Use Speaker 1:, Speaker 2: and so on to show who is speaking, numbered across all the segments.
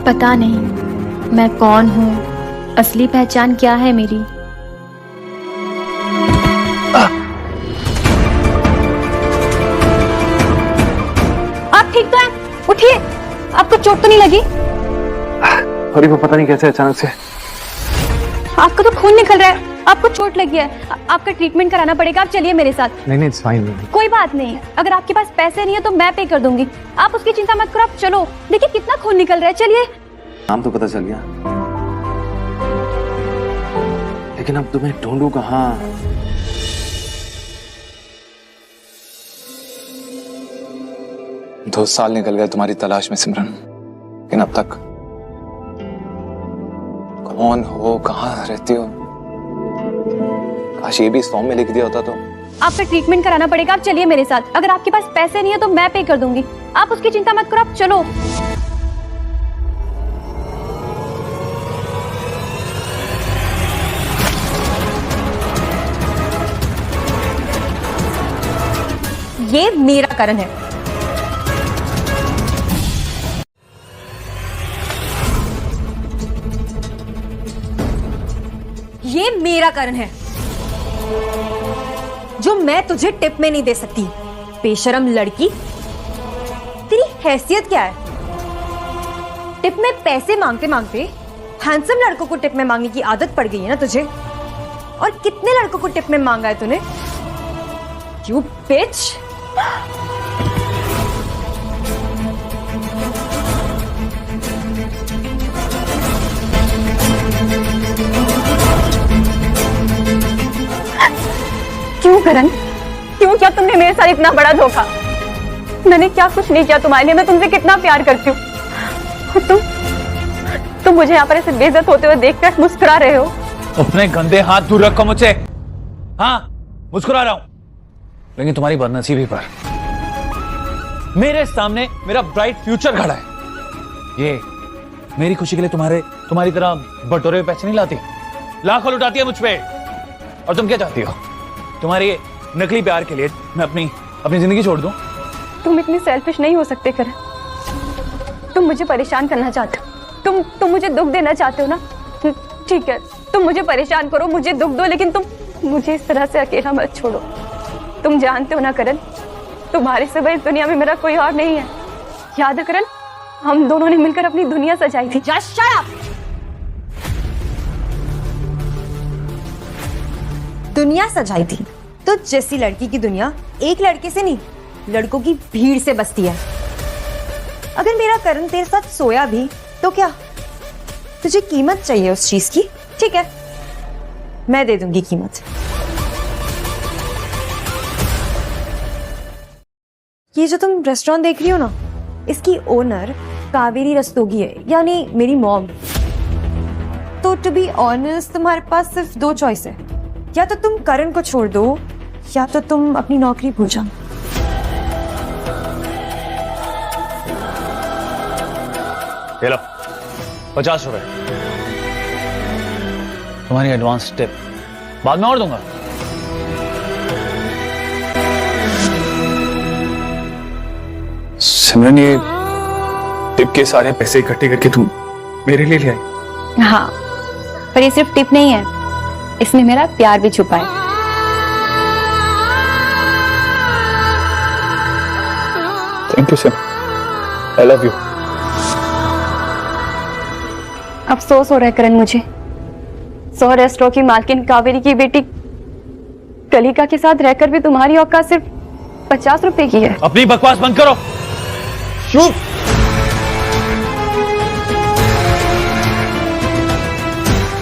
Speaker 1: पता नहीं मैं कौन हूँ, असली पहचान क्या है मेरी। आप ठीक तो हैं? उठिए, आपको चोट तो नहीं लगी?
Speaker 2: अरे वो पता नहीं कैसे अचानक से।
Speaker 1: आपका तो खून निकल रहा है, आपको चोट लगी है, आपका ट्रीटमेंट कराना पड़ेगा। आप चलिए मेरे साथ।
Speaker 2: नहीं इट्स फाइन।
Speaker 1: कोई बात नहीं, अगर आपके पास पैसे नहीं है तो मैं पे कर दूंगी, आप उसकी चिंता मत करो। आप चलो, देखिए कितना खून निकल रहा है। चलिए।
Speaker 2: नाम तो पता चल गया, लेकिन अब तुम्हें ढूंढूं कहाँ? दो साल निकल गए तुम्हारी तलाश में सिमरन, लेकिन अब तक कौन हो, कहाँ रहती हो? काश ये भी इस फॉर्म में लिख दिया होता तो।
Speaker 1: आपका ट्रीटमेंट कराना पड़ेगा। आप चलिए मेरे साथ। अगर आपके पास पैसे नहीं है तो मैं पे कर दूंगी, आप उसकी चिंता मत करो। आप चलो। ये मेरा करण है। ये मेरा करण है जो मैं तुझे टिप में नहीं दे सकती। बेशरम लड़की, तेरी हैसियत क्या है? टिप में पैसे मांगते मांगते हैंडसम लड़कों को टिप में मांगने की आदत पड़ गई है ना तुझे। और कितने लड़कों को टिप में मांगा है तूने? यू बिच। क्यों करण, क्यों किया तुमने मेरे साथ इतना बड़ा धोखा? मैंने क्या कुछ नहीं किया तुम्हारे लिए। मैं तुमसे कितना प्यार करती हूँ। तुम मुझे यहाँ पर ऐसे बेइज्जत होते हुए देखकर मुस्कुरा रहे हो।
Speaker 3: अपने गंदे हाथ दूर रखो मुझसे। हाँ, मुस्कुरा रहा हूं, लेकिन तुम्हारी बदनसीबी पर मेरे सामने मेरा ब्राइट फ्यूचर खड़ा है। ये मेरी खुशी के लिए तुम्हारी तरह बटोरे हुए पैसे नहीं लाती, लाखों लुटाती है मुझ पे। और तुम क्या चाहती हो? तुम्हारे नकली प्यार के लिए मैं अपनी जिंदगी छोड़ दूं?
Speaker 1: तुम इतनी सेल्फिश नहीं हो सकते करण। तुम मुझे परेशान करना चाहते हो, तुम मुझे दुख देना चाहते हो ना। ठीक है, तुम मुझे परेशान करो, मुझे दुख दो, लेकिन तुम मुझे इस तरह से अकेला मत छोड़ो। तुम जानते हो ना करण, तुम्हारे सिवा इस दुनिया में मेरा कोई और नहीं है। याद है करण, हम दोनों ने मिलकर अपनी दुनिया सजाई थी। Just shut up! दुनिया सजाई थी तो जैसी लड़की की दुनिया एक लड़के से नहीं, लड़कों की भीड़ से बसती है। अगर मेरा करण तेरे साथ सोया भी तो क्या तुझे कीमत चाहिए उस चीज की? ठीक है, मैं दे दूंगी कीमत। ये जो तुम रेस्टोरेंट देख रही हो ना, इसकी ओनर कावेरी रस्तोगी है, यानी मेरी मॉम। तो टू बी ऑनेस्ट, तुम्हारे पास सिर्फ दो चॉइस है। या तो तुम करण को छोड़ दो, या तो तुम अपनी नौकरी भूल जाओ।
Speaker 3: ये लो 50 रुपए, तुम्हारी एडवांस टिप। बाद में और दूंगा।
Speaker 2: सिमरन, ये टिप के सारे पैसे इकट्ठे करके तुम मेरे लिए ले आई?
Speaker 1: हाँ, पर ये सिर्फ टिप नहीं है, इसमें मेरा प्यार भी छुपा है।
Speaker 2: Thank you Simran, I love you.
Speaker 1: अफसोस हो रहा है करण मुझे, 100 रेस्टोरेंट की मालकिन कावेरी की बेटी कलिका के साथ रहकर भी तुम्हारी औकात सिर्फ 50 रुपए की है।
Speaker 3: अपनी बकवास बंद करो। चुप।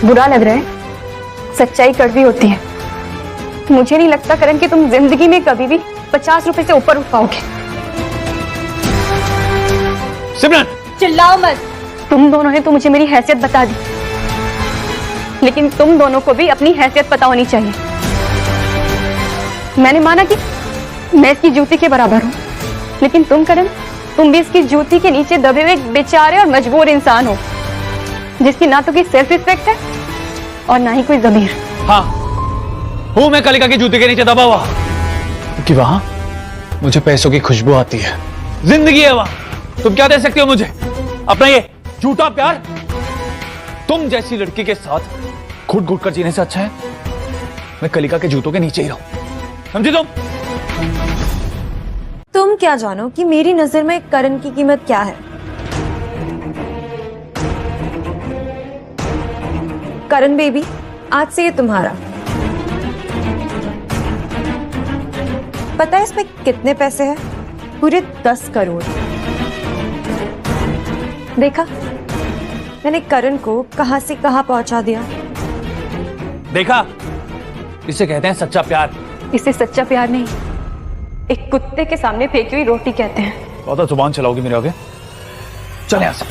Speaker 1: बुरा लग रहा है, सच्चाई कड़वी होती है। मुझे नहीं लगता करण कि तुम जिंदगी में कभी भी 50 रुपए से ऊपर उठ पाओगे।
Speaker 3: सिमरन,
Speaker 1: चिल्लाओ मत। तुम दोनों ने तो मुझे मेरी हैसियत बता दी, लेकिन तुम दोनों को भी अपनी हैसियत पता होनी चाहिए। मैंने माना कि मैं इसकी जूती के बराबर हूँ, लेकिन तुम करण, तुम भी इसकी जूती के नीचे दबे हुए एक बेचारे और मजबूर इंसान हो, जिसकी ना तो कोई सेल्फ रिस्पेक्ट है और ना ही कोई ज़मीर।
Speaker 3: हाँ, हूं मैं कलिका की जूती के नीचे दबा हुआ, क्योंकि वहां मुझे पैसों की खुशबू आती है। जिंदगी है वहां। तुम क्या दे सकती हो मुझे? अपना ये झूठा प्यार? तुम जैसी लड़की के साथ घुट घुट कर जीने से अच्छा है मैं कलिका के जूतों के नीचे ही रहूं। समझी
Speaker 4: तुम क्या जानो कि मेरी नजर में करण की कीमत क्या है। करण बेबी, आज से ये तुम्हारा। पता है इसमें कितने पैसे हैं? पूरे 10 करोड़। देखा मैंने करण को कहां से कहां पहुंचा दिया।
Speaker 3: देखा, इसे कहते हैं सच्चा प्यार।
Speaker 1: इसे सच्चा प्यार नहीं, एक कुत्ते के सामने फेंकी हुई रोटी कहते हैं।
Speaker 3: बहुत जुबान चलाओगी मेरे आगे? चल यहां से।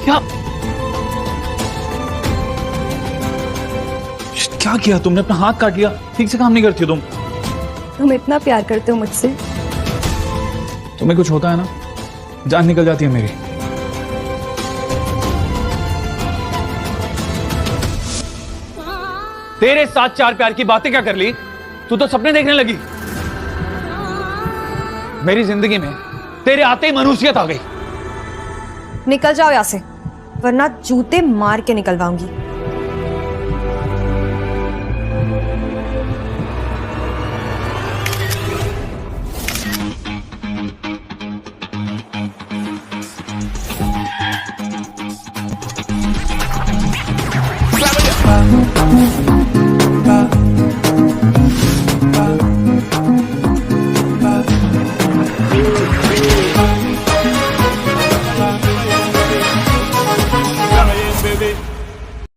Speaker 3: क्या क्या किया तुमने? अपना हाथ काट लिया। ठीक से काम नहीं करती हो तुम।
Speaker 4: तुम इतना प्यार करते हो मुझसे।
Speaker 2: तुम्हें कुछ होता है ना, जान निकल जाती है मेरी।
Speaker 3: तेरे साथ चार प्यार की बातें क्या कर ली? तू तो सपने देखने लगी। मेरी जिंदगी में तेरे आते ही मनुष्यत आ गई।
Speaker 4: निकल जाओ यहाँ से, वरना जूते मार के निकलवाऊंगी।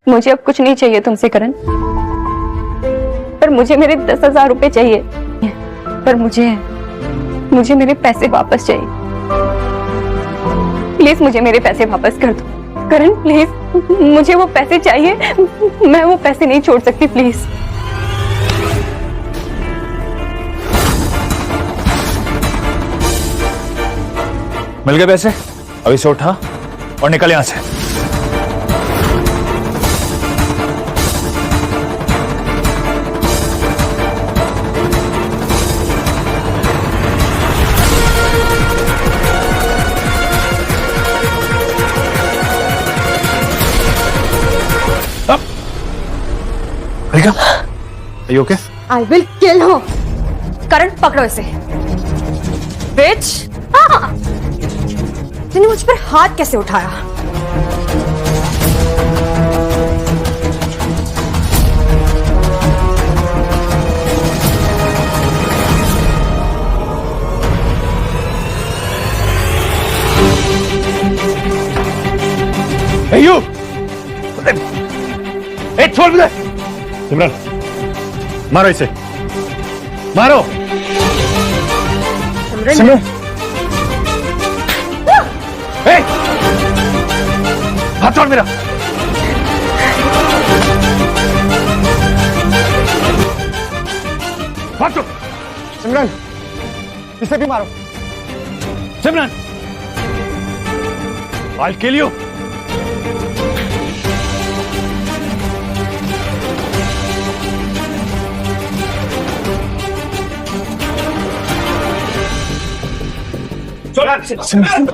Speaker 1: मुझे अब कुछ नहीं चाहिए तुमसे करण, पर मुझे मेरे 10,000 रुपए चाहिए। पर मुझे मेरे पैसे वापस चाहिए। प्लीज मुझे मेरे पैसे वापस कर दो करण, प्लीज मुझे वो पैसे चाहिए। मैं वो पैसे नहीं छोड़ सकती, प्लीज।
Speaker 3: मिल गए पैसे? अभी से उठा और निकल यहां से। Are you okay?
Speaker 4: I will kill her। करण पकड़ो इसे। बिच! तूने मुझ पर हाथ कैसे उठाया?
Speaker 3: Hey you! छोड़ मुझे। सिमरन, मारो इसे, मारो। सिमरन, हाथ छोड़ मेरा। हाथ छोड़।
Speaker 5: सिमरन, इसे भी मारो।
Speaker 3: सिमरन, I'll kill you।
Speaker 2: सिमरन,